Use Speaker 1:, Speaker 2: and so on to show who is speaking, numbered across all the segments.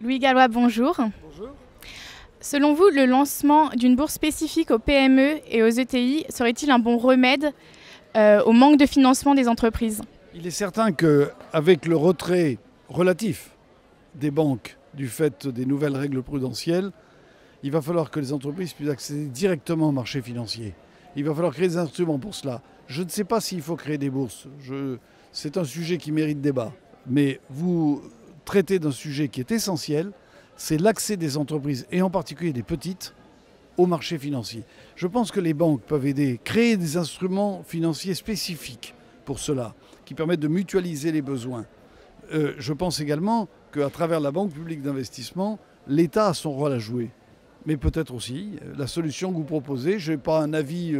Speaker 1: Louis Gallois, bonjour.
Speaker 2: Bonjour.
Speaker 1: Selon vous, le lancement d'une bourse spécifique aux PME et aux ETI serait-il un bon remède au manque de financement des entreprises?
Speaker 2: Il est certain qu'avec le retrait relatif des banques du fait des nouvelles règles prudentielles, il va falloir que les entreprises puissent accéder directement au marché financier. Il va falloir créer des instruments pour cela. Je ne sais pas s'il faut créer des bourses. C'est un sujet qui mérite débat. Mais vous traitez d'un sujet qui est essentiel, c'est l'accès des entreprises, et en particulier des petites, au marché financier. Je pense que les banques peuvent aider, créer des instruments financiers spécifiques pour cela, qui permettent de mutualiser les besoins. Je pense également qu'à travers la Banque publique d'investissement, l'État a son rôle à jouer. Mais peut-être aussi, la solution que vous proposez, je n'ai pas un avis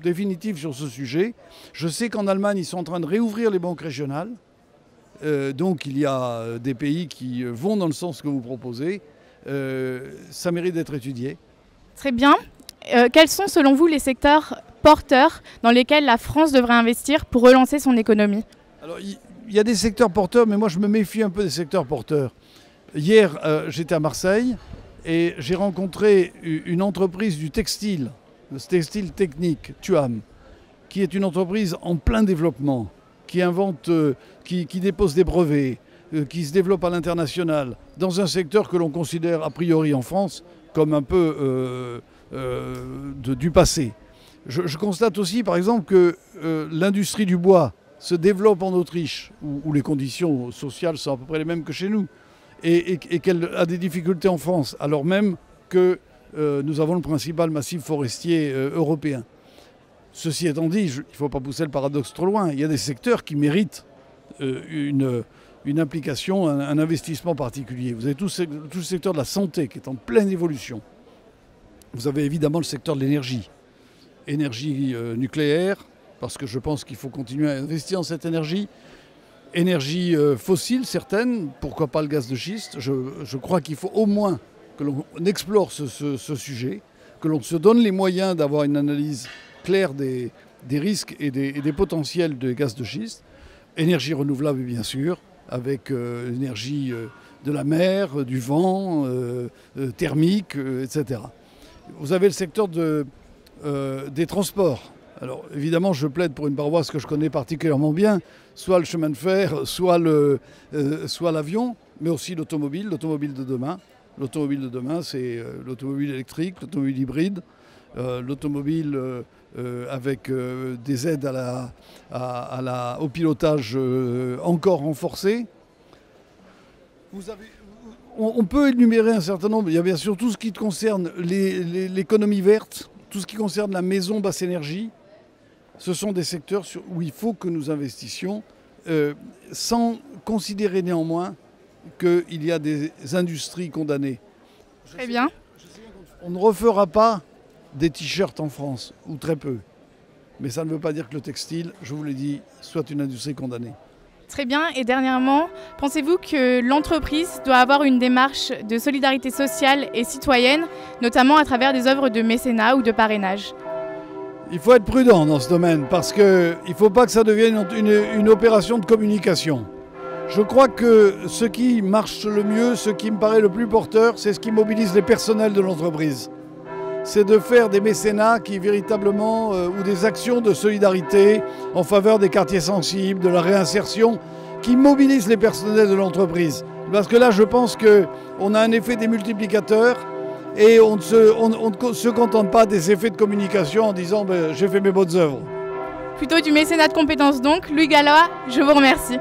Speaker 2: définitif sur ce sujet. Je sais qu'en Allemagne, ils sont en train de réouvrir les banques régionales. Donc il y a des pays qui vont dans le sens que vous proposez. Ça mérite d'être étudié.
Speaker 1: Très bien. Quels sont selon vous les secteurs porteurs dans lesquels la France devrait investir pour relancer son économie?
Speaker 2: Alors il y a des secteurs porteurs, mais moi je me méfie un peu des secteurs porteurs. Hier, j'étais à Marseille et j'ai rencontré une entreprise du textile technique, Tuam, qui est une entreprise en plein développement, qui invente, qui dépose des brevets, qui se développe à l'international, dans un secteur que l'on considère a priori en France comme un peu du passé. Je constate aussi, par exemple, que l'industrie du bois se développe en Autriche, où les conditions sociales sont à peu près les mêmes que chez nous, et qu'elle a des difficultés en France, alors même que nous avons le principal massif forestier européen. Ceci étant dit, il ne faut pas pousser le paradoxe trop loin. Il y a des secteurs qui méritent une implication, un investissement particulier. Vous avez tout le secteur de la santé qui est en pleine évolution. Vous avez évidemment le secteur de l'énergie. Énergie nucléaire, parce que je pense qu'il faut continuer à investir dans cette énergie. Énergie fossile, certaines, pourquoi pas le gaz de schiste. Je crois qu'il faut au moins que l'on explore ce sujet, que l'on se donne les moyens d'avoir une analyse claire des risques et des potentiels de gaz de schiste. Énergie renouvelable, bien sûr, avec l'énergie de la mer, du vent, thermique, etc. Vous avez le secteur des transports. Alors évidemment, je plaide pour une paroisse que je connais particulièrement bien, soit le chemin de fer, soit l'avion, mais aussi l'automobile de demain. L'automobile de demain, c'est l'automobile électrique, l'automobile hybride, l'automobile avec des aides au pilotage encore renforcées. On peut énumérer un certain nombre. Il y a bien sûr tout ce qui concerne l'économie verte, tout ce qui concerne la maison basse énergie. Ce sont des secteurs où il faut que nous investissions, sans considérer néanmoins qu'il y a des industries condamnées.
Speaker 1: Très bien.
Speaker 2: On ne refera pas des t-shirts en France, ou très peu. Mais ça ne veut pas dire que le textile, je vous l'ai dit, soit une industrie condamnée.
Speaker 1: Très bien. Et dernièrement, pensez-vous que l'entreprise doit avoir une démarche de solidarité sociale et citoyenne, notamment à travers des œuvres de mécénat ou de parrainage?
Speaker 2: Il faut être prudent dans ce domaine, parce qu'il ne faut pas que ça devienne une opération de communication. Je crois que ce qui marche le mieux, ce qui me paraît le plus porteur, c'est ce qui mobilise les personnels de l'entreprise. C'est de faire des mécénats qui véritablement, ou des actions de solidarité en faveur des quartiers sensibles, de la réinsertion, qui mobilisent les personnels de l'entreprise. Parce que là, je pense qu'on a un effet démultiplicateur et on ne se contente pas des effets de communication en disant j'ai fait mes bonnes œuvres.
Speaker 1: Plutôt du mécénat de compétences donc. Louis Gallois, je vous remercie.